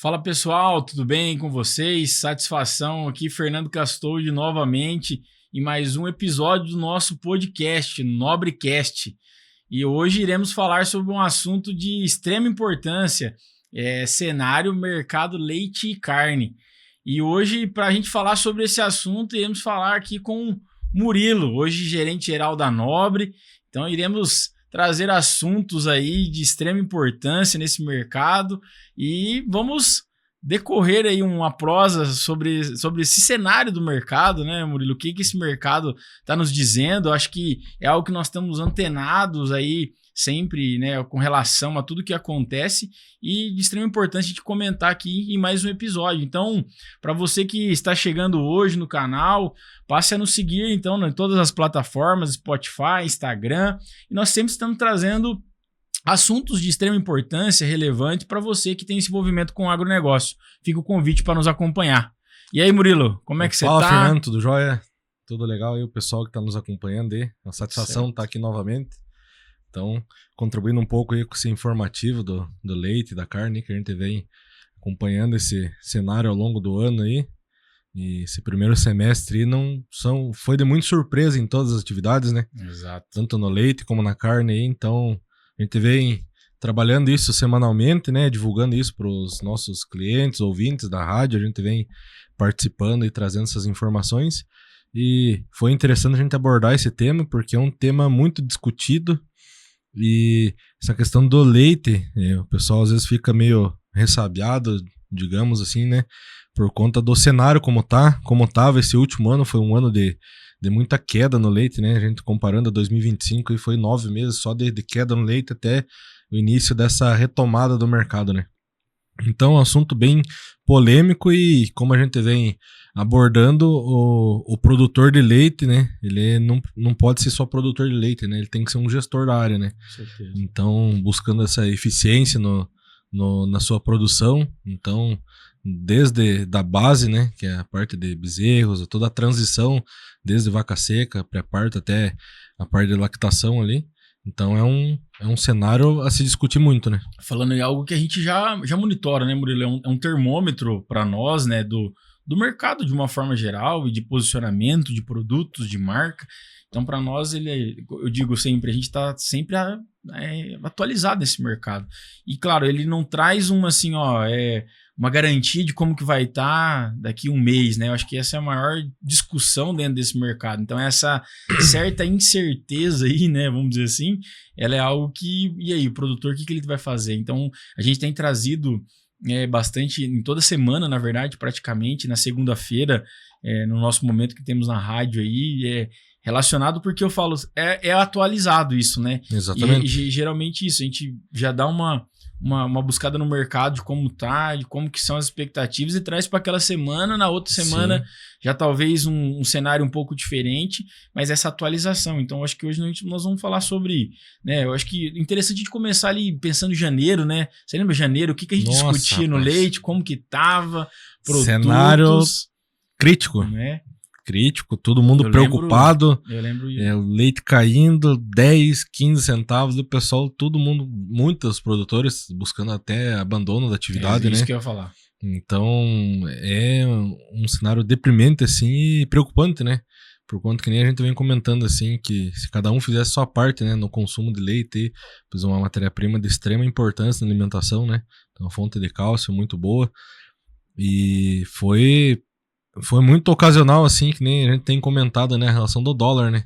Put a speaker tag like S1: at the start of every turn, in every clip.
S1: Fala pessoal, tudo bem com vocês? Satisfação aqui, Fernando Castoldi novamente em mais um episódio do nosso podcast, Nobrecast. E hoje iremos falar sobre um assunto de extrema importância, cenário, mercado, leite e carne. E hoje, para a gente falar sobre esse assunto, iremos falar aqui com Murilo, hoje gerente-geral da Nobre. Então iremos trazer assuntos aí de extrema importância nesse mercado e vamos decorrer aí uma prosa sobre esse cenário do mercado, né, Murilo? O que esse mercado está nos dizendo? Eu acho que é algo que nós estamos antenados aí sempre, né, com relação a tudo que acontece e de extrema importância de comentar aqui em mais um episódio. Então, para você que está chegando hoje no canal, passe a nos seguir então em todas as plataformas, Spotify, Instagram, e nós sempre estamos trazendo assuntos de extrema importância, relevante para você que tem esse envolvimento com o agronegócio. Fica o convite para nos acompanhar. E aí, Murilo, como é que você tá?
S2: Fala, Fernando, tudo jóia? Tudo legal aí, o pessoal que está nos acompanhando aí. Uma satisfação estar aqui novamente. Então, contribuindo um pouco aí com esse informativo do leite, da carne, que a gente vem acompanhando esse cenário ao longo do ano aí. E esse primeiro semestre foi de muita surpresa em todas as atividades, né?
S1: Exato.
S2: Tanto no leite como na carne aí, então a gente vem trabalhando isso semanalmente, né? Divulgando isso para os nossos clientes, ouvintes da rádio, a gente vem participando e trazendo essas informações. E foi interessante a gente abordar esse tema, porque é um tema muito discutido. E essa questão do leite, o pessoal às vezes fica meio ressabiado, digamos assim, né? Por conta do cenário como estava esse último ano, foi um ano de muita queda no leite, né? A gente comparando a 2025, e foi 9 meses só de queda no leite até o início dessa retomada do mercado, né? Então é um assunto bem polêmico e como a gente vem abordando o produtor de leite, né? Ele não pode ser só produtor de leite, né? Ele tem que ser um gestor da área, né?
S1: Com certeza.
S2: Então, buscando essa eficiência na sua produção, então desde da base, né, que é a parte de bezerros, toda a transição, desde vaca seca, pré-parto até a parte de lactação ali. Então é um cenário a se discutir muito, né?
S1: Falando em algo que a gente já monitora, né, Murilo? É um termômetro para nós, né, do mercado de uma forma geral e de posicionamento de produtos, de marca. Então, para nós, eu digo sempre, a gente está sempre atualizado nesse mercado. E, claro, ele não traz uma garantia de como que vai estar daqui um mês, né? Eu acho que essa é a maior discussão dentro desse mercado. Então, essa certa incerteza aí, né, vamos dizer assim, ela é algo que... E aí, o produtor, o que ele vai fazer? Então, a gente tem trazido bastante, em toda semana, na verdade, praticamente, na segunda-feira, no nosso momento que temos na rádio aí, relacionado porque eu falo, é atualizado isso, né?
S2: Exatamente.
S1: E geralmente isso, a gente já dá uma buscada no mercado de como tá, de como que são as expectativas e traz para aquela semana, na outra semana
S2: Sim.
S1: já talvez um cenário um pouco diferente, mas essa atualização. Então, acho que hoje nós vamos falar sobre, né? Eu acho que é interessante a gente começar ali pensando em janeiro, né? Você lembra janeiro? O que a gente discutia no leite, como que tava, produtos...
S2: Cenário crítico.
S1: Né?
S2: Crítico, todo mundo preocupado.
S1: Eu lembro
S2: o leite caindo 10, 15 centavos, o pessoal, todo mundo, muitos produtores buscando até abandono da atividade, né?
S1: Isso que eu ia falar.
S2: Então, é um cenário deprimente, assim, e preocupante, né? Por conta que nem a gente vem comentando, assim, que se cada um fizesse sua parte, né, no consumo de leite, pois é uma matéria-prima de extrema importância na alimentação, né? Então, uma fonte de cálcio muito boa. E foi muito ocasional, assim, que nem a gente tem comentado, né, a relação do dólar, né?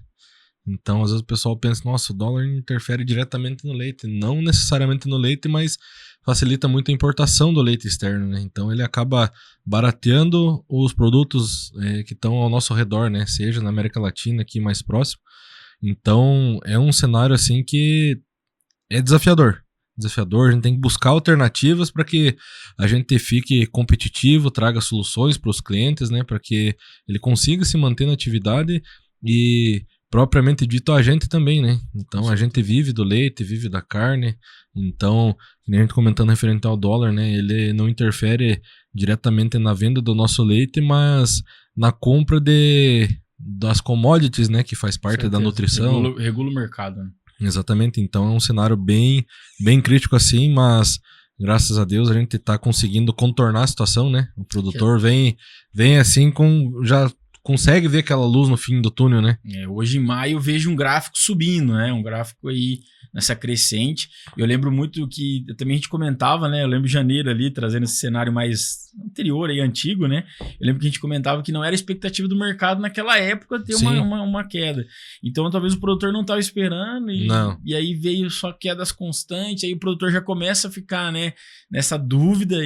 S2: Então, às vezes o pessoal pensa, nossa, o dólar interfere diretamente no leite. Não necessariamente no leite, mas facilita muito a importação do leite externo, né? Então, ele acaba barateando os produtos que estão ao nosso redor, né? Seja na América Latina, aqui mais próximo. Então, é um cenário, assim, que é desafiador. A gente tem que buscar alternativas para que a gente fique competitivo, traga soluções para os clientes, né, para que ele consiga se manter na atividade e propriamente dito a gente também, né? Então a gente vive do leite, vive da carne, então, a gente comentando referente ao dólar, né, ele não interfere diretamente na venda do nosso leite, mas na compra das commodities, né, que faz parte da nutrição.
S1: Regula o mercado, né?
S2: Exatamente, então é um cenário bem, bem crítico assim, mas graças a Deus, a gente tá conseguindo contornar a situação, né? O produtor vem assim já consegue ver aquela luz no fim do túnel, né?
S1: Hoje em maio eu vejo um gráfico subindo, né? Um gráfico aí nessa crescente. Eu lembro muito que também a gente comentava, né? Eu lembro de janeiro ali, trazendo esse cenário mais anterior aí, antigo, né? Eu lembro que a gente comentava que não era expectativa do mercado naquela época ter uma queda. Então talvez o produtor não estava esperando e aí veio só quedas constantes, aí o produtor já começa a ficar, né, nessa dúvida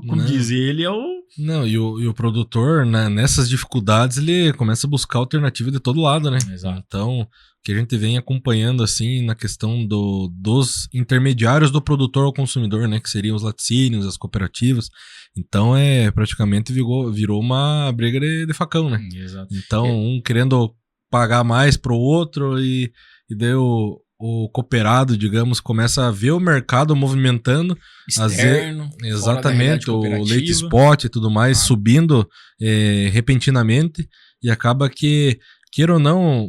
S1: como diz ele, é o...
S2: Não, e o produtor, né, nessas dificuldades, ele começa a buscar alternativa de todo lado, né?
S1: Exato.
S2: Então, o que a gente vem acompanhando, assim, na questão dos intermediários do produtor ao consumidor, né? Que seriam os laticínios, as cooperativas. Então, praticamente virou uma briga de facão, né?
S1: Exato.
S2: Então, um querendo pagar mais pro outro e daí o cooperado, digamos, começa a ver o mercado movimentando.
S1: Externo,
S2: exatamente, o leite spot e tudo mais subindo repentinamente, e acaba que, queira ou não,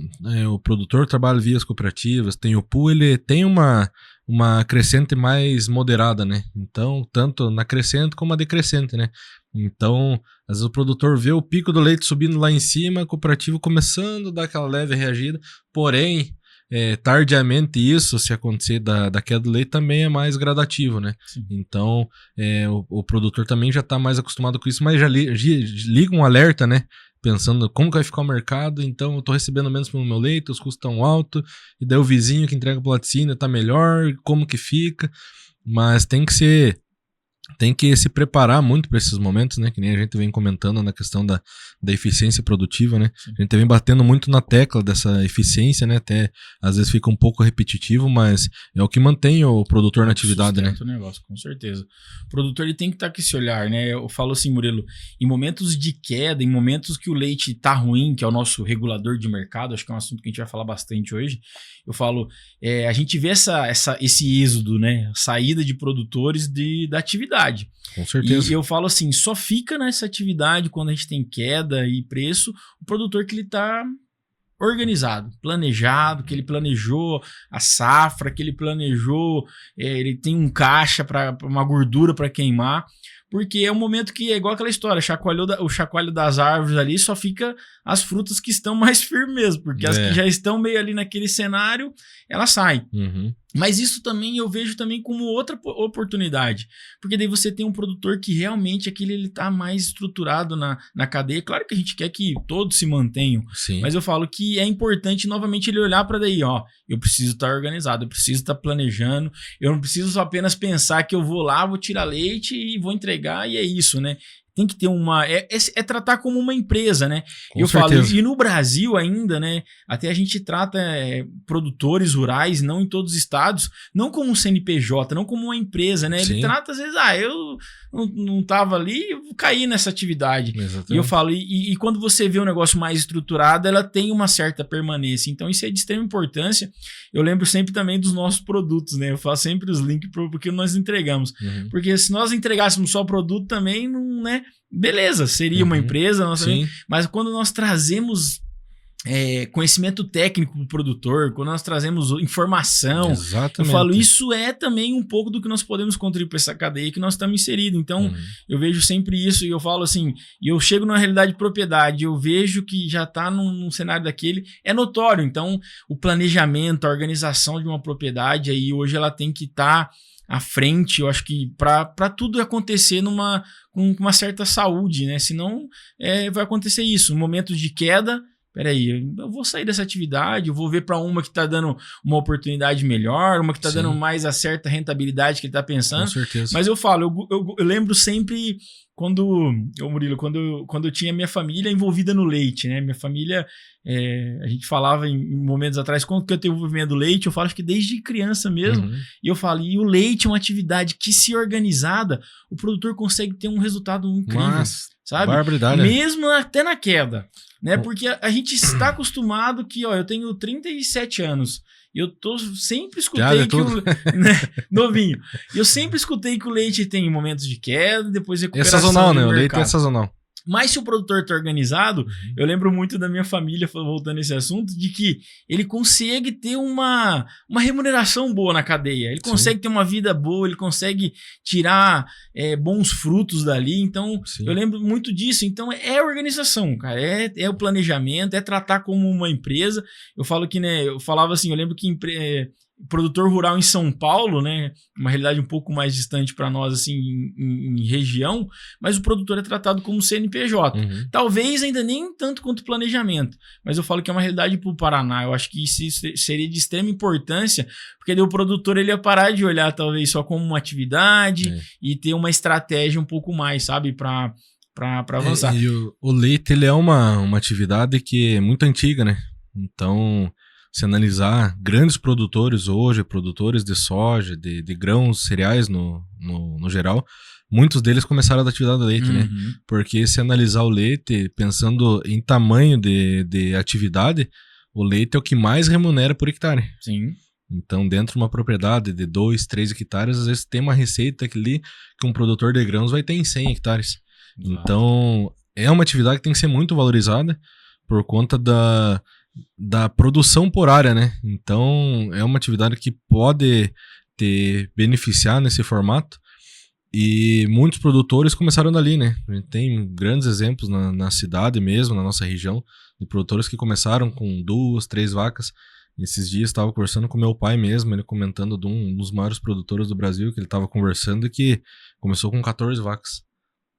S2: o produtor trabalha via as cooperativas, tem o pool, ele tem uma crescente mais moderada, né? Então, tanto na crescente como a decrescente, né? Então, às vezes o produtor vê o pico do leite subindo lá em cima, a cooperativa começando a dar aquela leve reagida, porém, tardiamente isso, se acontecer da queda do leite, também é mais gradativo, né?
S1: Sim.
S2: Então, o produtor também já está mais acostumado com isso, mas já liga um alerta, né? Pensando como que vai ficar o mercado, então eu tô recebendo menos pelo meu leite, os custos estão altos, e daí o vizinho que entrega pro laticínio tá melhor, como que fica? Mas tem que se preparar muito para esses momentos, né? Que nem a gente vem comentando na questão da eficiência produtiva, né?
S1: Sim.
S2: A gente vem batendo muito na tecla dessa eficiência, né? Até às vezes fica um pouco repetitivo, mas é o que mantém o produtor na atividade, né?
S1: O negócio, com certeza. O produtor ele tem que estar com esse olhar, né? Eu falo assim, Murilo, em momentos de queda, em momentos que o leite tá ruim, que é o nosso regulador de mercado, acho que é um assunto que a gente vai falar bastante hoje, eu falo, a gente vê esse êxodo, né? Saída de produtores da atividade.
S2: Com certeza.
S1: E eu falo assim, só fica nessa atividade quando a gente tem queda e preço, o produtor que ele tá organizado, planejado, que ele planejou a safra, que ele planejou, ele tem um caixa para uma gordura para queimar, porque é um momento que é igual aquela história, o chacoalho das árvores ali, só fica as frutas que estão mais firmes mesmo, porque as que já estão meio ali naquele cenário, elas saem.
S2: Uhum.
S1: Mas isso também eu vejo também como outra oportunidade, porque daí você tem um produtor que realmente ele tá mais estruturado na cadeia. Claro que a gente quer que todos se mantenham,
S2: Sim.
S1: mas eu falo que é importante novamente ele olhar para daí, ó, eu preciso estar organizado, eu preciso estar planejando, eu não preciso só apenas pensar que eu vou lá, vou tirar leite e vou entregar e é isso, né? Tem que ter tratar como uma empresa, né?
S2: Com certeza.
S1: Falo, e no Brasil ainda, né? Até a gente trata produtores rurais, não em todos os estados, não como um CNPJ, não como uma empresa, né?
S2: Sim.
S1: Ele trata, às vezes, eu não tava ali, eu caí nessa atividade.
S2: Exatamente.
S1: E eu falo, e quando você vê um negócio mais estruturado, ela tem uma certa permanência. Então, isso é de extrema importância. Eu lembro sempre também dos nossos produtos, né? Eu faço sempre os links porque nós entregamos.
S2: Uhum.
S1: Porque se nós entregássemos só produto também, não, né? Beleza, seria uma empresa, mas quando nós trazemos conhecimento técnico para o produtor, quando nós trazemos informação,
S2: exatamente,
S1: eu falo, isso é também um pouco do que nós podemos contribuir para essa cadeia que nós estamos inseridos. Então, eu vejo sempre isso e eu falo assim, e eu chego na realidade de propriedade, eu vejo que já está num cenário daquele, é notório. Então, o planejamento, a organização de uma propriedade, aí hoje ela tem que estar à frente, eu acho que para tudo acontecer com uma certa saúde, né? Senão vai acontecer isso, momentos de queda. Peraí, eu vou sair dessa atividade, eu vou ver para uma que está dando uma oportunidade melhor, uma que está dando mais a certa rentabilidade que ele está pensando.
S2: Com certeza.
S1: Mas eu falo, eu lembro sempre Murilo, quando eu tinha minha família envolvida no leite, né? Minha família, a gente falava em momentos atrás, quando que eu tenho envolvimento do leite, eu falo acho que desde criança mesmo, e eu falo, e o leite é uma atividade que, se organizada, o produtor consegue ter um resultado incrível, sabe?
S2: Barbaridade.
S1: Mesmo até na queda, né? Porque a gente está acostumado que, eu tenho 37 anos, eu sempre escutei novinho. Eu sempre escutei que o leite tem momentos de queda, depois recuperação.
S2: É sazonal, né?
S1: O
S2: leite é sazonal.
S1: Mas se o produtor está organizado, eu lembro muito da minha família, voltando a esse assunto, de que ele consegue ter uma remuneração boa na cadeia. Ele consegue ter uma vida boa, ele consegue tirar bons frutos dali. Então, eu lembro muito disso. Então, é organização, cara. É o planejamento, é tratar como uma empresa. Eu falo que, né? Eu falava assim, eu lembro que produtor rural em São Paulo, né, uma realidade um pouco mais distante para nós, assim, em região, mas o produtor é tratado como CNPJ. Talvez ainda nem tanto quanto planejamento, mas eu falo que é uma realidade para o Paraná. Eu acho que isso seria de extrema importância, porque daí o produtor ele ia parar de olhar talvez só como uma atividade e ter uma estratégia um pouco mais, sabe, para avançar.
S2: E o leite, ele é uma atividade que é muito antiga, né? Então, se analisar grandes produtores hoje, produtores de soja, de grãos, cereais no geral, muitos deles começaram da atividade do leite, né? Porque se analisar o leite, pensando em tamanho de atividade, o leite é o que mais remunera por hectare.
S1: Sim.
S2: Então, dentro de uma propriedade de 2, 3 hectares, às vezes tem uma receita ali que um produtor de grãos vai ter em 100 hectares. Então, é uma atividade que tem que ser muito valorizada por conta da produção por área, né? Então, é uma atividade que pode te beneficiar nesse formato e muitos produtores começaram dali, né? A gente tem grandes exemplos na cidade mesmo, na nossa região, de produtores que começaram com 2, 3 vacas. Esses dias estava conversando com meu pai mesmo, ele comentando de um dos maiores produtores do Brasil, que ele estava conversando, que começou com 14 vacas.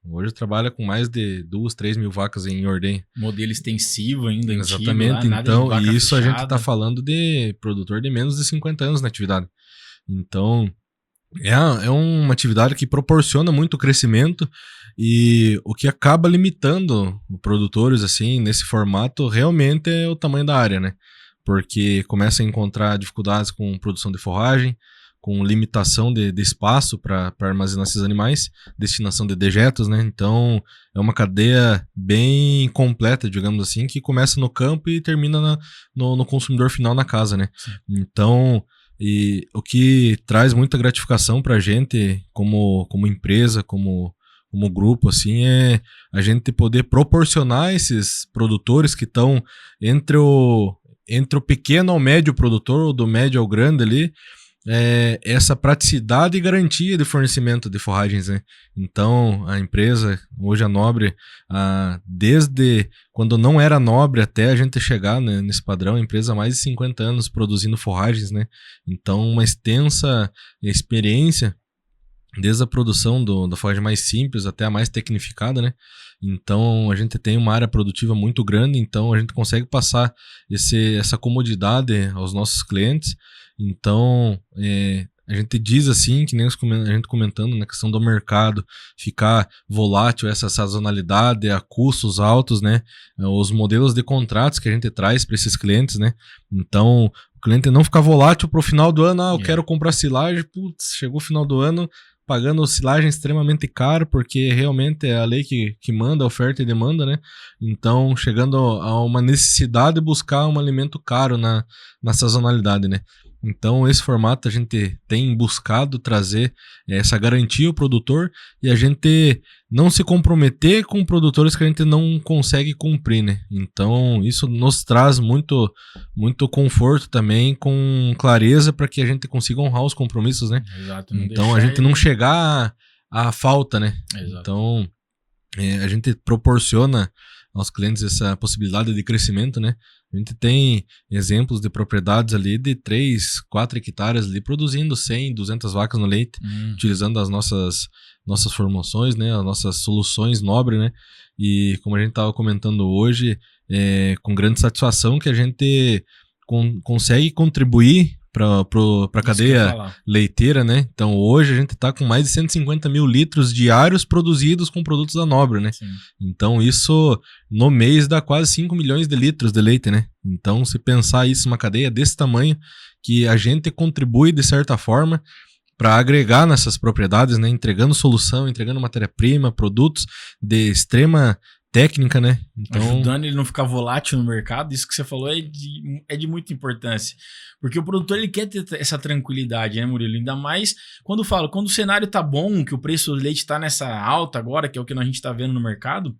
S2: Hoje trabalha com mais de 2, 3 mil vacas em ordenha.
S1: Modelo extensivo ainda.
S2: Exatamente,
S1: antigo,
S2: então, e isso
S1: fechada.
S2: A gente está falando de produtor de menos de 50 anos na atividade. Então, é uma atividade que proporciona muito crescimento e o que acaba limitando os produtores, assim, nesse formato, realmente é o tamanho da área, né? Porque começa a encontrar dificuldades com produção de forragem, com limitação de espaço para armazenar esses animais, destinação de dejetos, né? Então, é uma cadeia bem completa, digamos assim, que começa no campo e termina no consumidor final na casa, né? Sim. Então, o que traz muita gratificação para a gente como empresa, como grupo, assim, é a gente poder proporcionar esses produtores que estão entre o pequeno ao médio produtor, ou do médio ao grande ali, essa praticidade e garantia de fornecimento de forragens, né? Então, a empresa, hoje a Nobre, desde quando não era Nobre até a gente chegar, né, nesse padrão, a empresa há mais de 50 anos produzindo forragens, né? Então, uma extensa experiência, desde a produção da forragem mais simples até a mais tecnificada, né? Então, a gente tem uma área produtiva muito grande, então a gente consegue passar essa comodidade aos nossos clientes. Então, a gente diz assim, que nem a gente comentando na questão do mercado, ficar volátil, essa sazonalidade, a custos altos, né? Os modelos de contratos que a gente traz para esses clientes, né? Então, o cliente não ficar volátil para o final do ano, eu quero comprar silagem, putz, chegou o final do ano, pagando silagem extremamente caro, porque realmente é a lei que manda, oferta e demanda, né? Então, chegando a uma necessidade de buscar um alimento caro na sazonalidade, né? Então, esse formato a gente tem buscado trazer essa garantia ao produtor e a gente não se comprometer com produtores que a gente não consegue cumprir, né? Então, isso nos traz muito, muito conforto também, com clareza, para que a gente consiga honrar os compromissos, né?
S1: Exato.
S2: Então, a gente não chegar à falta, né?
S1: Exato.
S2: Então, a gente proporciona aos clientes essa possibilidade de crescimento, né? A gente tem exemplos de propriedades ali de 3, 4 hectares ali produzindo 100, 200 vacas no leite, utilizando as nossas formações, né? As nossas soluções Nobre, né? E como a gente estava comentando hoje, com grande satisfação que a gente consegue contribuir para a cadeia leiteira, né? Então, hoje a gente está com mais de 150 mil litros diários produzidos com produtos da Nobre, né?
S1: Sim.
S2: Então, isso no mês dá quase 5 milhões de litros de leite, né? Então, se pensar isso, uma cadeia desse tamanho, que a gente contribui de certa forma para agregar nessas propriedades, né? Entregando solução, entregando matéria-prima, produtos de extrema técnica, né?
S1: Então, ajudando ele não ficar volátil no mercado, isso que você falou é de muita importância. Porque o produtor ele quer ter essa tranquilidade, né, Murilo? Ainda mais quando o cenário tá bom, que o preço do leite tá nessa alta agora, que é o que a gente tá vendo no mercado,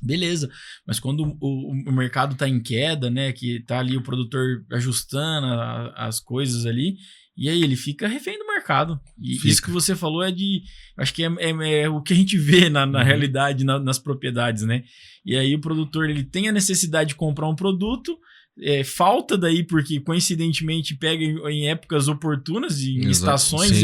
S1: Beleza, mas quando o mercado está em queda, né, que está ali o produtor ajustando as coisas ali, e aí ele fica refém do mercado. E isso que você falou acho que é o que a gente vê na realidade, nas propriedades, né? E aí o produtor ele tem a necessidade de comprar um produto, falta daí porque coincidentemente pega em épocas oportunas, em estações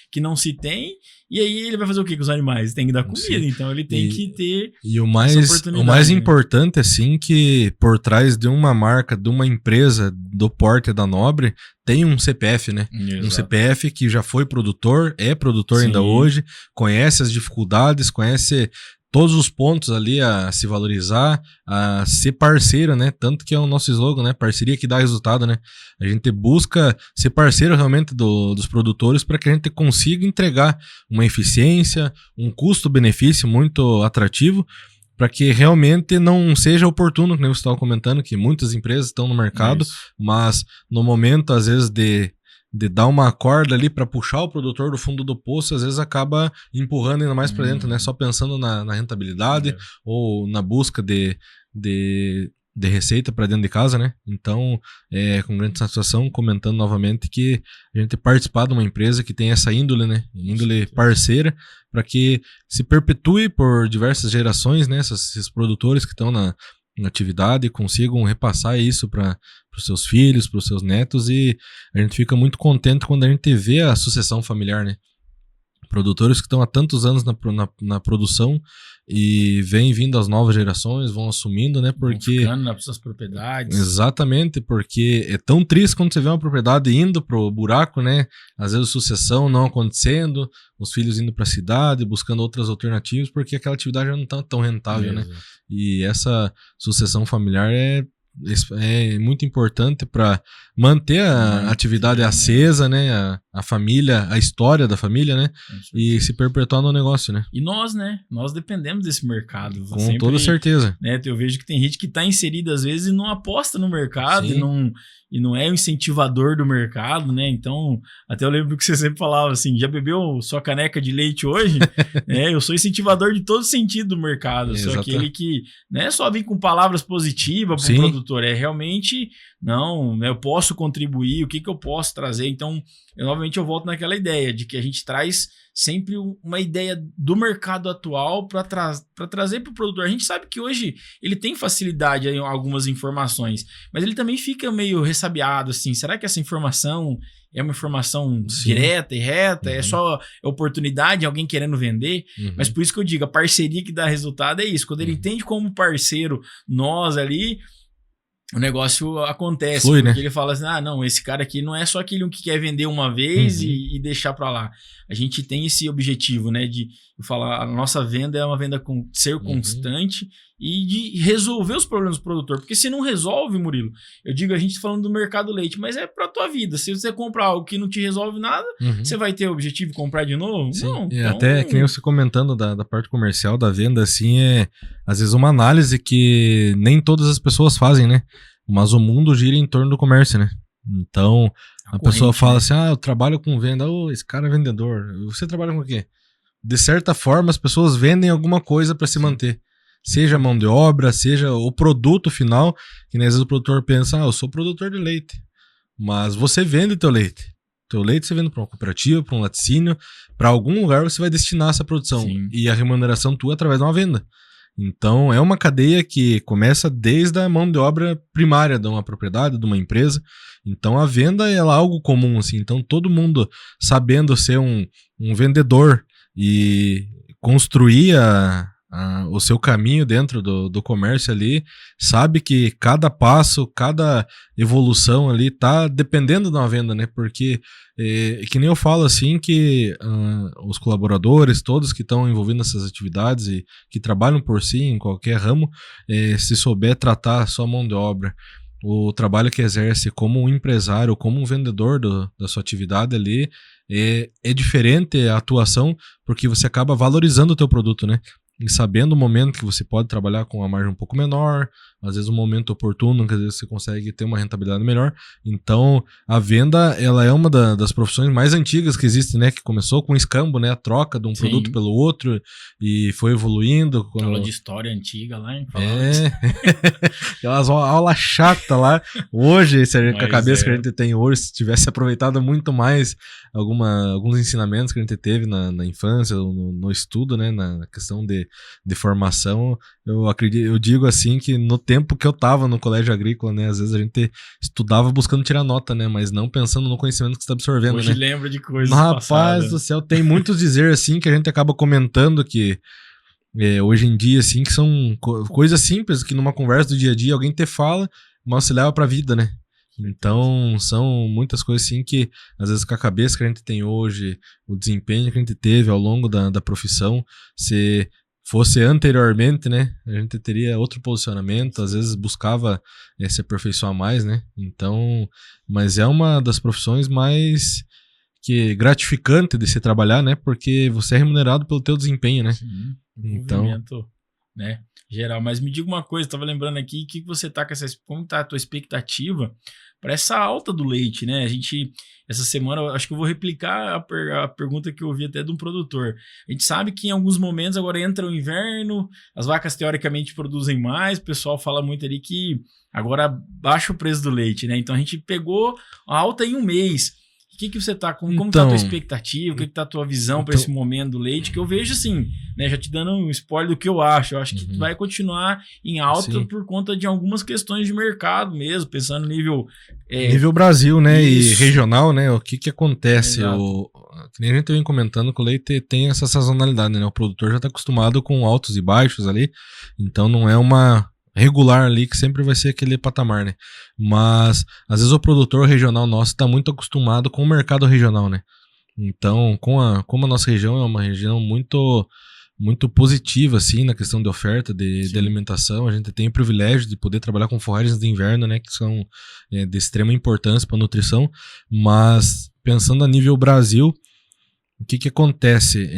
S1: que não se tem, e aí ele vai fazer o que com os animais? Tem que dar comida, então ele tem que ter essa oportunidade.
S2: O mais importante, assim, que por trás de uma marca, de uma empresa do porte da Nobre, tem um CPF, né?
S1: Exato.
S2: Um CPF que já foi produtor, é produtor ainda hoje, conhece as dificuldades, conhece todos os pontos ali a se valorizar, a ser parceiro, né? Tanto que é o nosso slogan, né? Parceria que dá resultado, né? A gente busca ser parceiro realmente dos produtores para que a gente consiga entregar uma eficiência, um custo-benefício muito atrativo, para que realmente não seja oportuno, como você estava comentando, que muitas empresas estão no mercado, mas no momento, às vezes, de dar uma corda ali para puxar o produtor do fundo do poço, às vezes acaba empurrando ainda mais para dentro, né? Só pensando na rentabilidade ou na busca de receita para dentro de casa, né? Então, com grande satisfação, comentando novamente que a gente participar de uma empresa que tem essa índole, né? Índole parceira, para que se perpetue por diversas gerações, né? Esses produtores que estão na atividade consigam repassar isso para os seus filhos, para os seus netos, e a gente fica muito contente quando a gente vê a sucessão familiar, né? Produtores que estão há tantos anos na produção e vêm vindo as novas gerações, vão assumindo, né? Porque
S1: vão ficando nas suas propriedades.
S2: Exatamente, porque é tão triste quando você vê uma propriedade indo pro buraco, né? Às vezes sucessão não acontecendo, os filhos indo para a cidade, buscando outras alternativas, porque aquela atividade já não está tão rentável, né? E essa sucessão familiar é muito importante para manter a atividade acesa, né? A família, a história da família, né? E se perpetuar no negócio, né?
S1: E nós, né? Nós dependemos desse mercado.
S2: Com toda certeza.
S1: Né? Eu vejo que tem gente que está inserida às vezes e não aposta no mercado e não é o incentivador do mercado, né? Então, até eu lembro que você sempre falava assim, já bebeu sua caneca de leite hoje? Eu sou incentivador de todo sentido do mercado. Eu sou aquele que não é só vir com palavras positivas para o produtor, é realmente, não, né, eu posso contribuir, o que eu posso trazer. Então, novamente eu volto naquela ideia de que a gente traz sempre uma ideia do mercado atual para trazer para o produtor. A gente sabe que hoje ele tem facilidade em algumas informações, mas ele também fica meio ressabiado, assim, será que essa informação é uma informação direta e reta? É só oportunidade, alguém querendo vender? Mas por isso que eu digo, a parceria que dá resultado é isso. Quando ele entende como parceiro, nós ali, o negócio acontece.
S2: Flui,
S1: porque
S2: né?
S1: ele fala assim, não, esse cara aqui não é só aquele que quer vender uma vez e deixar para lá. A gente tem esse objetivo, né, de falar, a nossa venda é uma venda com ser constante e de resolver os problemas do produtor. Porque se não resolve, Murilo, eu digo, a gente falando do mercado leite, mas é para tua vida. Se você comprar algo que não te resolve nada, você vai ter o objetivo de comprar de novo?
S2: Sim.
S1: Não.
S2: Então... Até que nem você comentando da parte comercial da venda, assim, às vezes uma análise que nem todas as pessoas fazem, né? Mas o mundo gira em torno do comércio, né? Então, a pessoa fala assim, eu trabalho com venda, esse cara é vendedor. Você trabalha com o quê? De certa forma, as pessoas vendem alguma coisa para se manter. Seja mão de obra, seja o produto final, que às vezes o produtor pensa, eu sou produtor de leite. Mas você vende teu leite. Teu leite você vende para uma cooperativa, para um laticínio, para algum lugar você vai destinar essa produção. E a remuneração tua é através de uma venda. Então, é uma cadeia que começa desde a mão de obra primária de uma propriedade, de uma empresa. Então, a venda é algo comum, assim. Então, todo mundo sabendo ser um vendedor e construir o seu caminho dentro do comércio ali, sabe que cada passo, cada evolução ali tá dependendo de uma venda, né? Porque, que nem eu falo assim, que os colaboradores, todos que estão envolvidos nessas atividades e que trabalham por si em qualquer ramo, se souber tratar a sua mão de obra, o trabalho que exerce como um empresário, como um vendedor da sua atividade ali, é diferente a atuação, porque você acaba valorizando o teu produto, né? E sabendo o momento que você pode trabalhar com uma margem um pouco menor, às vezes um momento oportuno, que às vezes você consegue ter uma rentabilidade melhor. Então, a venda, ela é uma das profissões mais antigas que existe, né? Que começou com o escambo, né? A troca de um produto pelo outro e foi evoluindo.
S1: Aula de história antiga lá, hein?
S2: Aquelas aulas chatas lá. Hoje, com a cabeça que a gente tem hoje, se tivesse aproveitado muito mais alguns ensinamentos que a gente teve na infância, no estudo, né? Na questão de formação, eu digo assim que no tempo que eu tava no colégio agrícola, né? Às vezes a gente estudava buscando tirar nota, né? Mas não pensando no conhecimento que você tá absorvendo,
S1: hoje
S2: né?
S1: lembra de coisas
S2: Rapaz
S1: passadas.
S2: do céu, tem muitos dizer assim que a gente acaba comentando que hoje em dia, assim, que são coisas simples que numa conversa do dia a dia alguém te fala, mas se leva pra vida, né? Então, são muitas coisas assim que, às vezes, com a cabeça que a gente tem hoje, o desempenho que a gente teve ao longo da profissão, se fosse anteriormente, né, a gente teria outro posicionamento, às vezes buscava se aperfeiçoar mais, né? Então, mas é uma das profissões mais gratificante de se trabalhar, né? Porque você é remunerado pelo teu desempenho, né?
S1: Sim,
S2: então,
S1: movimento, né? Geral. Mas me diga uma coisa, tava lembrando aqui, que você tá com como tá a tua expectativa para essa alta do leite, né? A gente, essa semana, acho que eu vou replicar a pergunta que eu ouvi até de um produtor. A gente sabe que em alguns momentos agora entra o inverno, as vacas teoricamente produzem mais, o pessoal fala muito ali que agora baixa o preço do leite, né? Então a gente pegou a alta em um mês. O que você tá, como tá a tua expectativa, o que tá a tua visão para esse momento do leite, que eu vejo assim, né, já te dando um spoiler do que eu acho que vai continuar em alta por conta de algumas questões de mercado mesmo, pensando no nível...
S2: nível Brasil, né, isso. E regional, né, o que acontece, que nem a gente vem comentando, que o leite tem essa sazonalidade, né, o produtor já tá acostumado com altos e baixos ali, então não é uma... regular ali, que sempre vai ser aquele patamar, né? Mas, às vezes, o produtor regional nosso está muito acostumado com o mercado regional, né? Então, como a nossa região é uma região muito, muito positiva, assim, na questão de oferta de alimentação, a gente tem o privilégio de poder trabalhar com forragens de inverno, né? Que são de extrema importância para a nutrição, mas, pensando a nível Brasil, o que acontece?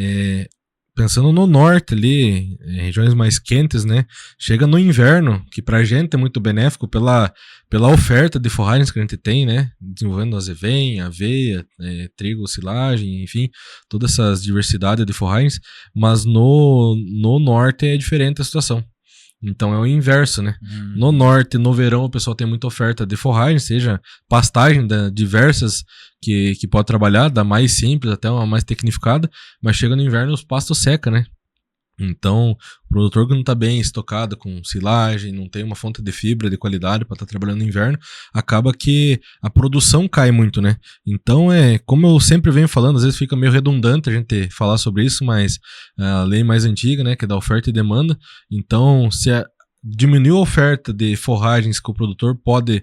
S2: Pensando no norte ali, regiões mais quentes, né? Chega no inverno, que pra gente é muito benéfico pela oferta de forragens que a gente tem, né? Desenvolvendo azevém, aveia, trigo, silagem, enfim, todas essas diversidades de forragens. Mas no norte é diferente a situação. Então é o inverso, né? No norte, no verão, o pessoal tem muita oferta de forragem, seja pastagem diversas que pode trabalhar, da mais simples até uma mais tecnificada, mas chega no inverno os pastos secam, né? Então, o produtor que não está bem estocado com silagem, não tem uma fonte de fibra de qualidade para estar trabalhando no inverno, acaba que a produção cai muito, né? Então, como eu sempre venho falando, às vezes fica meio redundante a gente falar sobre isso, mas a lei mais antiga, né, que é da oferta e demanda, então, se diminuiu a oferta de forragens que o produtor pode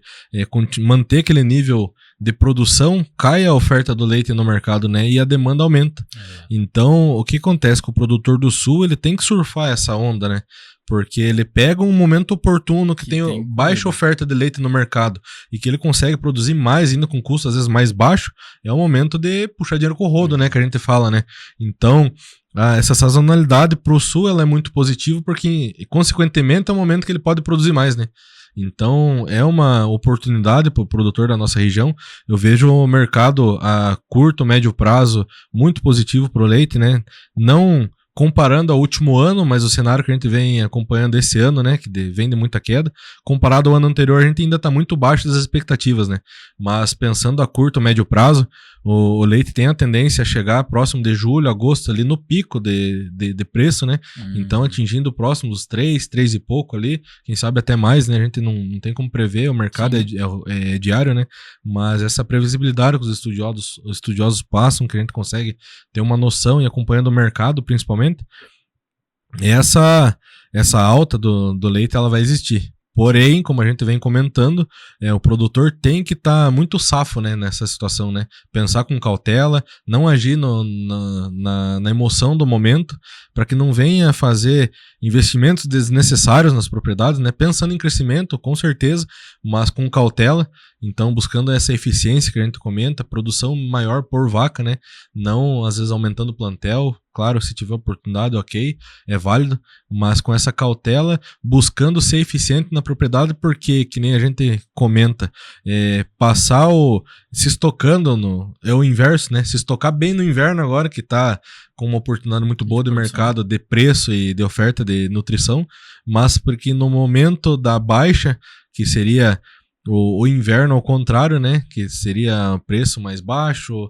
S2: manter aquele nível de produção, cai a oferta do leite no mercado, né? E a demanda aumenta. Então, o que acontece com o produtor do sul, ele tem que surfar essa onda, né? Porque ele pega um momento oportuno que tem baixa oferta de leite no mercado e que ele consegue produzir mais, ainda com custo às vezes mais baixo, é o momento de puxar dinheiro com o rodo, né? Que a gente fala, né? Então, essa sazonalidade para o sul ela é muito positiva porque, consequentemente, é o momento que ele pode produzir mais, né? Então, é uma oportunidade para o produtor da nossa região. Eu vejo o mercado a curto, médio prazo muito positivo para o leite, né? Não comparando ao último ano, mas o cenário que a gente vem acompanhando esse ano, né, que vem de muita queda, comparado ao ano anterior, a gente ainda está muito baixo das expectativas, né? Mas pensando a curto, médio prazo, o leite tem a tendência a chegar próximo de julho, agosto, ali no pico de preço, né? Então, atingindo próximo dos 3 e pouco ali, quem sabe até mais, né? A gente não tem como prever, o mercado é diário, né? Mas essa previsibilidade que os estudiosos passam, que a gente consegue ter uma noção e acompanhando o mercado, principalmente, essa alta do leite, ela vai existir. Porém, como a gente vem comentando, o produtor tem que estar muito safo, né, nessa situação, né? Pensar com cautela, não agir na emoção do momento, para que não venha fazer investimentos desnecessários nas propriedades, né? Pensando em crescimento, com certeza, mas com cautela. Então, buscando essa eficiência que a gente comenta, produção maior por vaca, né? Não, às vezes, aumentando o plantel, claro, se tiver oportunidade, ok, é válido, mas com essa cautela, buscando ser eficiente na propriedade, porque, que nem a gente comenta, se estocando é o inverso, né? Se estocar bem no inverno agora, que tá com uma oportunidade muito boa de mercado, de preço e de oferta de nutrição, mas porque no momento da baixa, que seria o inverno ao contrário, né? Que seria preço mais baixo,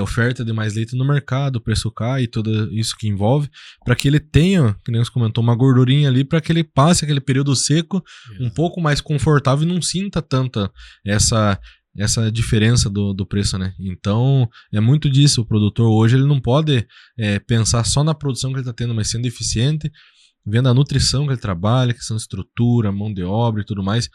S2: oferta de mais leite no mercado, preço cai e tudo isso que envolve, para que ele tenha, que nem você comentou, uma gordurinha ali, para que ele passe aquele período seco um pouco mais confortável e não sinta tanta essa diferença do preço, né? Então, é muito disso. O produtor hoje ele não pode pensar só na produção que ele está tendo, mas sendo eficiente, vendo a nutrição que ele trabalha, questão de estrutura, mão de obra e tudo mais,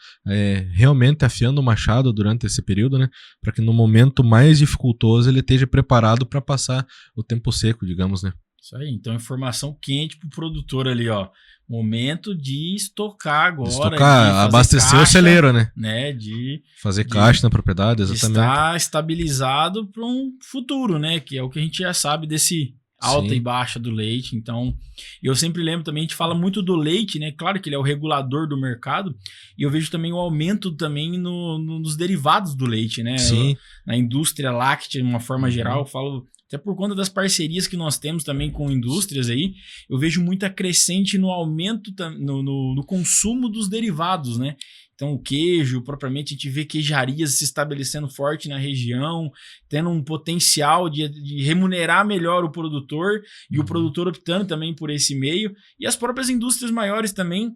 S2: realmente afiando o machado durante esse período, né? Para que no momento mais dificultoso ele esteja preparado para passar o tempo seco, digamos, né?
S1: Isso aí, então informação quente pro produtor ali, ó. Momento de estocar agora.
S2: Abastecer o celeiro, né?
S1: De
S2: fazer caixa na propriedade, exatamente.
S1: De estar estabilizado para um futuro, né? Que é o que a gente já sabe desse alta e baixa do leite. Então, eu sempre lembro também, a gente fala muito do leite, né? Claro que ele é o regulador do mercado, e eu vejo também o aumento também nos derivados do leite, né?
S2: Sim.
S1: Na indústria láctea, de uma forma geral, eu falo, até por conta das parcerias que nós temos também com indústrias aí, eu vejo muita crescente no aumento, no consumo dos derivados, né? Então, o queijo, propriamente, a gente vê queijarias se estabelecendo forte na região, tendo um potencial de remunerar melhor o produtor e o produtor optando também por esse meio. E as próprias indústrias maiores também,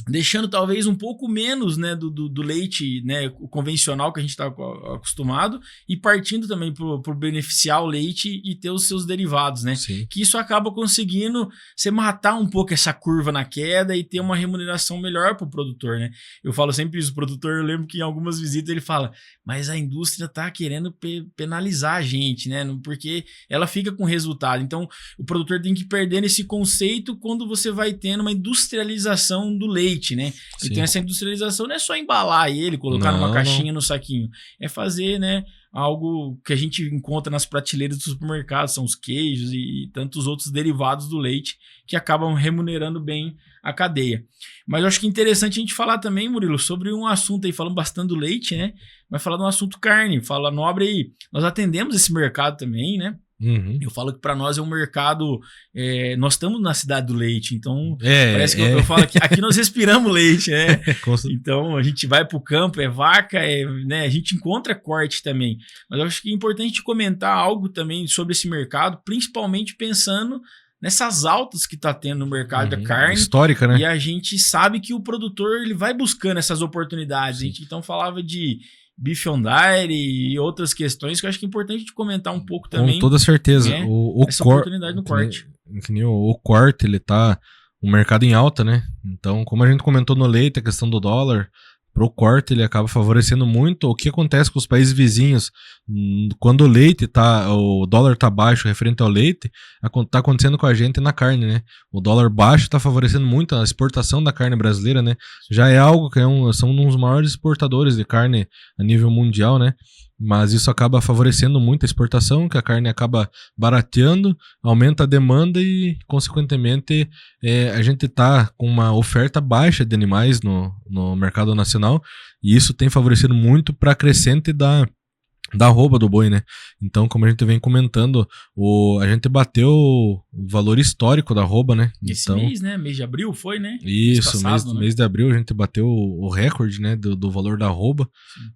S1: deixando talvez um pouco menos, né, do leite, né, o convencional que a gente está acostumado, e partindo também para beneficiar o leite e ter os seus derivados, né?
S2: Sim.
S1: Que isso acaba conseguindo você matar um pouco essa curva na queda e ter uma remuneração melhor para o produtor, né? Eu falo sempre isso, o produtor, eu lembro que em algumas visitas ele fala, mas a indústria está querendo penalizar a gente, né? Porque ela fica com resultado. Então, o produtor tem que perder esse conceito quando você vai tendo uma industrialização do leite, né?
S2: Sim.
S1: Então essa industrialização não é só embalar ele, colocar numa caixinha, no saquinho. É fazer, né, algo que a gente encontra nas prateleiras do supermercado, são os queijos e tantos outros derivados do leite que acabam remunerando bem a cadeia. Mas eu acho que é interessante a gente falar também, Murilo, sobre um assunto aí, falando bastante do leite, né? Vai falar de um assunto carne, fala Nobre aí. Nós atendemos esse mercado também, né? Eu falo que para nós é um mercado, nós estamos na cidade do leite, então parece que eu falo que aqui nós respiramos leite, né? Então a gente vai para o campo, é vaca, né? A gente encontra corte também, mas eu acho que é importante comentar algo também sobre esse mercado, principalmente pensando nessas altas que está tendo no mercado da carne.
S2: Histórica, né?
S1: E a gente sabe que o produtor ele vai buscando essas oportunidades. A gente então falava de Beef on Dairy e outras questões que eu acho que é importante de comentar um pouco também.
S2: Com toda certeza.
S1: Essa oportunidade no corte.
S2: O corte, ele tá um mercado em alta, né? Então, como a gente comentou no leite, a questão do dólar, pro corte ele acaba favorecendo muito. O que acontece com os países vizinhos, quando o dólar tá baixo referente ao leite, tá acontecendo com a gente na carne, né? O dólar baixo tá favorecendo muito a exportação da carne brasileira, né? Já é algo que são um dos maiores exportadores de carne a nível mundial, né? Mas isso acaba favorecendo muito a exportação, que a carne acaba barateando, aumenta a demanda e, consequentemente, a gente está com uma oferta baixa de animais no mercado nacional, e isso tem favorecido muito para a crescente da arroba do boi, né? Então, como a gente vem comentando, a gente bateu o valor histórico da arroba, né?
S1: Esse mês, né? Mês de abril foi, né?
S2: Isso, mês de abril a gente bateu o recorde, né? Do valor da arroba.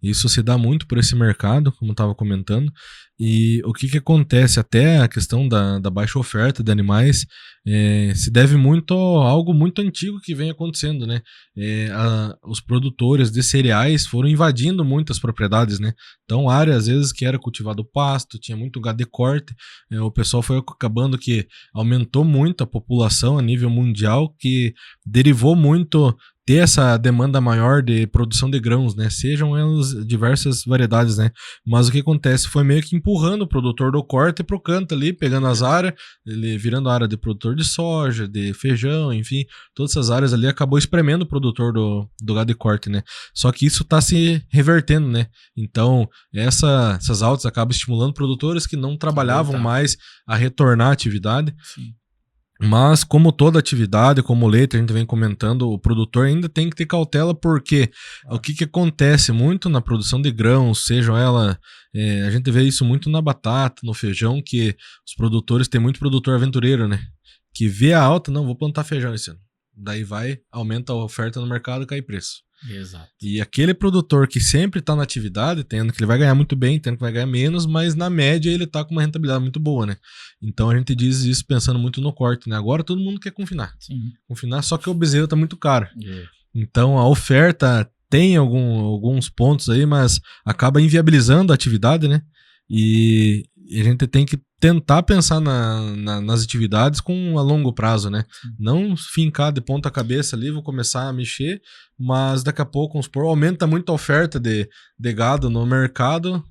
S2: Isso se dá muito por esse mercado, como eu estava comentando. E o que acontece? Até a questão da baixa oferta de animais se deve muito a algo muito antigo que vem acontecendo, né? Os produtores de cereais foram invadindo muitas propriedades, né? Então, áreas às vezes que era cultivado pasto, tinha muito gado de corte, o pessoal foi acabando que aumentou muito a população a nível mundial, que derivou muito ter essa demanda maior de produção de grãos, né? Sejam elas diversas variedades, né? Mas o que acontece foi meio que empurrando o produtor do corte pro canto ali, pegando as áreas, ele virando a área de produtor de soja, de feijão, enfim, todas essas áreas ali acabou espremendo o produtor do gado de corte, né? Só que isso tá se revertendo, né? Então, essas altas acabam estimulando produtores que não trabalhavam mais a retornar à atividade.
S1: Sim.
S2: Mas, como toda atividade, como o leite, a gente vem comentando, o produtor ainda tem que ter cautela, porque o que acontece muito na produção de grãos, seja ela, a gente vê isso muito na batata, no feijão, que os produtores, tem muito produtor aventureiro, né? Que vê a alta, não, vou plantar feijão esse ano. Daí aumenta a oferta no mercado e cai preço.
S1: Exato.
S2: E aquele produtor que sempre está na atividade, tendo que ele vai ganhar muito bem, tendo que vai ganhar menos, mas na média ele está com uma rentabilidade muito boa, né? Então a gente diz isso pensando muito no corte, né? Agora todo mundo quer confinar.
S1: Sim.
S2: Confinar, só que o bezerro está muito caro.
S1: Yeah.
S2: Então a oferta tem alguns pontos aí, mas acaba inviabilizando a atividade, né? E a gente tem que tentar pensar nas atividades a longo prazo, né? Não fincar de ponta cabeça ali, vou começar a mexer, mas daqui a pouco, vamos supor, aumenta muito a oferta de gado no mercado,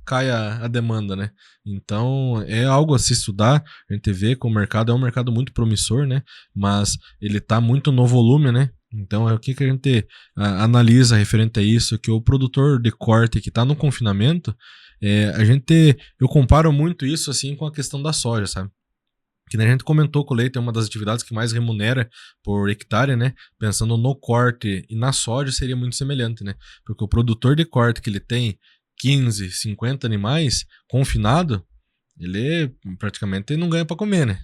S2: cai a demanda, né? Então, é algo a se estudar. A gente vê que o mercado é um mercado muito promissor, né? Mas ele tá muito no volume, né? Então, o que a gente analisa referente a isso, que o produtor de corte que tá no confinamento, eu comparo muito isso assim com a questão da soja, sabe? Que a gente comentou que o leite é uma das atividades que mais remunera por hectare, né? Pensando no corte e na soja seria muito semelhante, né? Porque o produtor de corte que ele tem 15, 50 animais confinado, ele praticamente não ganha para comer, né?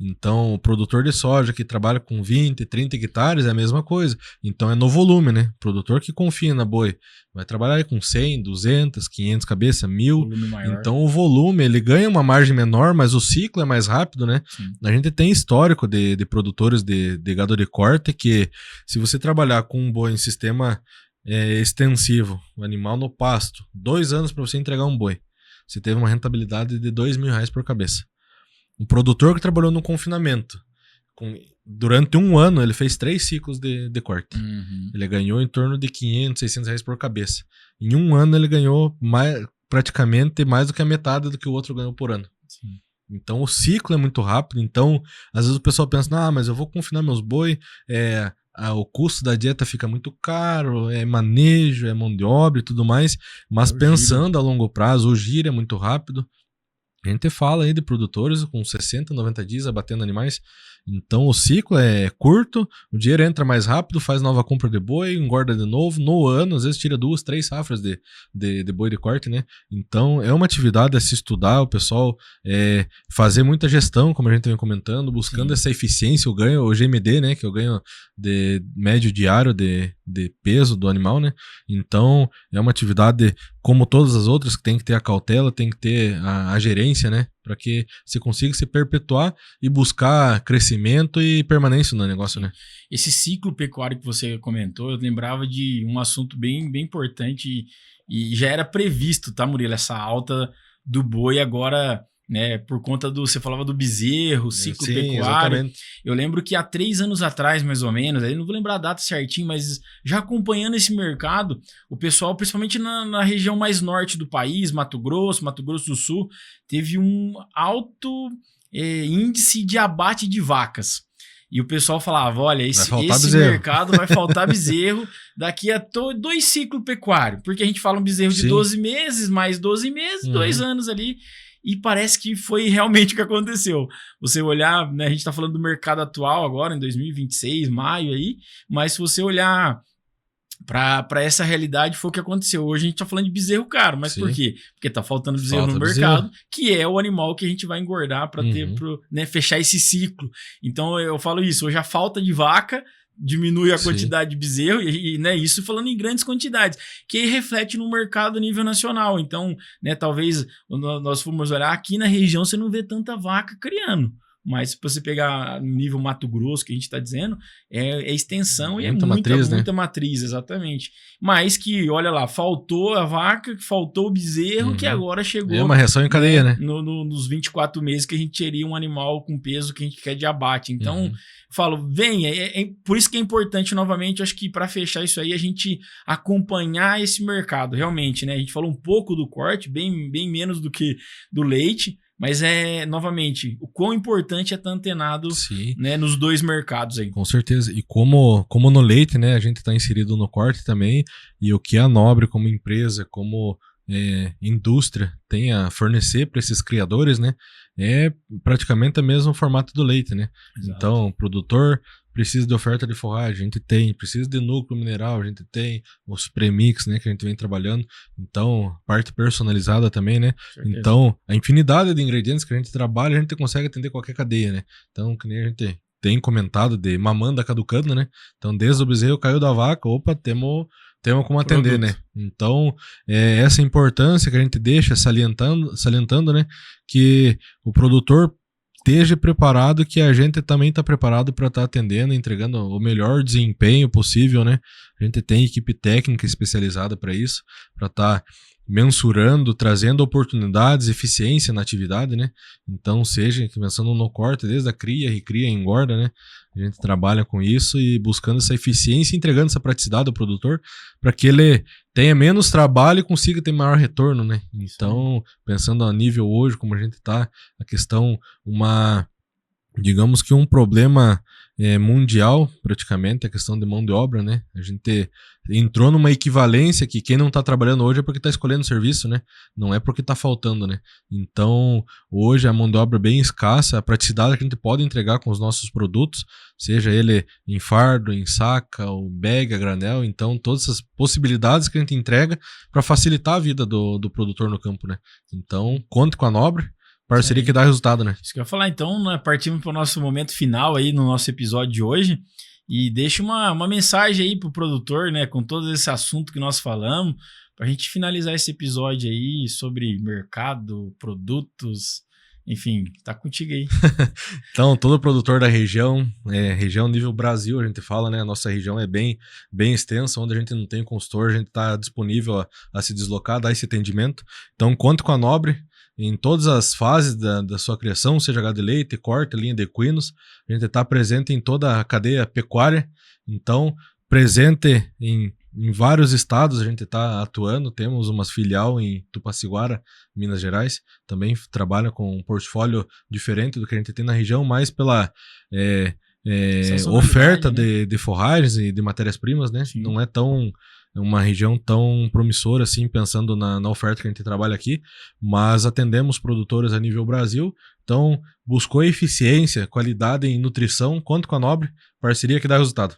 S2: Então, o produtor de soja que trabalha com 20, 30 hectares é a mesma coisa. Então, é no volume, né? O produtor que confia na boi vai trabalhar com 100, 200, 500 cabeças, 1000. Então, o volume, ele ganha uma margem menor, mas o ciclo é mais rápido, né?
S1: Sim.
S2: A gente tem histórico de produtores de gado de corte que, se você trabalhar com um boi em sistema extensivo, o animal no pasto, 2 anos para você entregar um boi, você teve uma rentabilidade de R$2.000 por cabeça. Um produtor que trabalhou no confinamento, durante 1 ano, ele fez 3 ciclos de corte.
S1: Uhum.
S2: Ele ganhou em torno de R$500, R$600 por cabeça. Em 1 ano, ele ganhou praticamente mais do que a metade do que o outro ganhou por ano.
S1: Sim.
S2: Então, o ciclo é muito rápido. Então, às vezes o pessoal pensa, mas eu vou confinar meus boi, o custo da dieta fica muito caro, é manejo, é mão de obra e tudo mais. Mas pensando a longo prazo, o giro é muito rápido. A gente fala aí de produtores com 60, 90 dias abatendo animais. Então o ciclo é curto, o dinheiro entra mais rápido, faz nova compra de boi, engorda de novo. No ano, às vezes tira 2, 3 safras de boi de corte, né? Então é uma atividade a se estudar, o pessoal fazer muita gestão, como a gente vem comentando, buscando essa eficiência, o GMD, né? Que é o ganho de médio diário de peso do animal, né? Então é uma atividade como todas as outras que tem que ter a cautela, tem que ter a gerência, né? Para que você consiga se perpetuar e buscar crescimento e permanência no negócio, né?
S1: Esse ciclo pecuário que você comentou, eu lembrava de um assunto bem, bem importante e já era previsto, tá, Murilo? Essa alta do boi agora, né, por conta você falava do bezerro, ciclo pecuário. Exatamente. Eu lembro que há 3 anos atrás, mais ou menos, aí não vou lembrar a data certinho, mas já acompanhando esse mercado, o pessoal, principalmente na região mais norte do país, Mato Grosso do Sul, teve um alto índice de abate de vacas. E o pessoal falava, olha, esse mercado vai faltar bezerro daqui a 2 ciclos pecuários, porque a gente fala um bezerro de 12 meses, mais 12 meses, 2 anos ali. E parece que foi realmente o que aconteceu. Você olhar, né, a gente está falando do mercado atual agora, em 2026, maio aí, mas se você olhar para essa realidade, foi o que aconteceu. Hoje a gente está falando de bezerro caro, mas por quê? Porque está faltando bezerro no mercado, que é o animal que a gente vai engordar para ter, né, fechar esse ciclo. Então eu falo isso, hoje a falta de vaca diminui a quantidade de bezerro e né, isso falando em grandes quantidades, que reflete no mercado a nível nacional. Então, né, talvez nós fomos olhar aqui na região, você não vê tanta vaca criando. mas se você pegar no nível Mato Grosso, que a gente está dizendo, é extensão e
S2: Muita matriz, né?
S1: muita matriz, exatamente. Mas que, olha lá, faltou a vaca, faltou o bezerro, que agora chegou...
S2: É uma reação em cadeia, né?
S1: Nos 24 meses que a gente teria um animal com peso que a gente quer de abate. Então, eu falo, vem, por isso que é importante, novamente, acho que para fechar isso aí, a gente acompanhar esse mercado, realmente, né? A gente falou um pouco do corte, bem menos do que do leite, mas novamente, o quão importante é estar antenado, né, nos dois mercados aí.
S2: Com certeza. E como no leite, né, a gente está inserido no corte também, e o que a Nobre como empresa, como indústria tem a fornecer para esses criadores, né, é praticamente o mesmo formato do leite, né? Exato. Então, o produtor precisa de oferta de forragem, a gente tem, precisa de núcleo mineral, a gente tem os premix, né, que a gente vem trabalhando, então, parte personalizada também, né? Então, a infinidade de ingredientes que a gente trabalha, a gente consegue atender qualquer cadeia, né? Então, que nem a gente tem comentado de mamanda caducando, né? Então, desde o bezerro caiu da vaca, opa, temos como atender, né? Então, essa importância que a gente deixa salientando, né? Que o produtor esteja preparado, que a gente também está preparado para estar atendendo, entregando o melhor desempenho possível, né? A gente tem equipe técnica especializada para isso, para estar mensurando, trazendo oportunidades, eficiência na atividade, né? Então, seja pensando no corte, desde a cria, recria, engorda, né? A gente trabalha com isso e buscando essa eficiência e entregando essa praticidade ao produtor para que ele tenha menos trabalho e consiga ter maior retorno, né? Então, pensando a nível hoje, como a gente está, a questão, digamos que um problema mundial, praticamente, a questão de mão de obra, né? A gente entrou numa equivalência que quem não está trabalhando hoje é porque está escolhendo serviço, né? Não é porque está faltando, né? Então, hoje a mão de obra é bem escassa, a praticidade que a gente pode entregar com os nossos produtos, seja ele em fardo, em saca, ou bag, a granel, então todas essas possibilidades que a gente entrega para facilitar a vida do produtor no campo, né? Então, conte com a Nobre, parceria que dá resultado, né?
S1: Isso que eu ia falar, então, né, partimos para o nosso momento final aí no nosso episódio de hoje e deixa uma mensagem aí pro produtor, né, com todo esse assunto que nós falamos, para a gente finalizar esse episódio aí sobre mercado, produtos, enfim, tá contigo aí.
S2: Então, todo produtor da região nível Brasil, a gente fala, né, a nossa região é bem extensa, onde a gente não tem consultor, a gente está disponível a se deslocar, dar esse atendimento. Então, conte com a Nobre em todas as fases da sua criação, seja gado de leite, corte, linha de equinos. A gente está presente em toda a cadeia pecuária, então presente em vários estados a gente está atuando, temos uma filial em Tupaciguara, Minas Gerais, também trabalha com um portfólio diferente do que a gente tem na região, mais pela oferta, né, de forragens e de matérias-primas, né? Sim. Não é uma região tão promissora assim, pensando na oferta que a gente trabalha aqui, mas atendemos produtores a nível Brasil, então buscou eficiência, qualidade em nutrição, conta com a Nobre, parceria que dá resultado.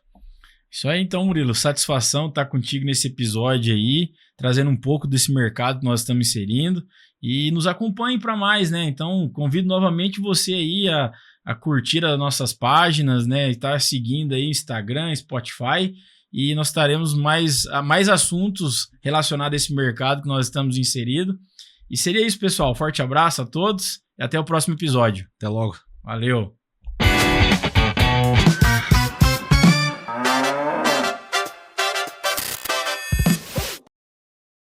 S1: Isso aí então, Murilo, satisfação estar contigo nesse episódio aí, trazendo um pouco desse mercado que nós estamos inserindo e nos acompanhe para mais, né? Então convido novamente você aí a curtir as nossas páginas, né? Estar seguindo aí Instagram, Spotify, e nós teremos mais assuntos relacionados a esse mercado que nós estamos inseridos. E seria isso, pessoal. Forte abraço a todos e até o próximo episódio.
S2: Até logo.
S1: Valeu.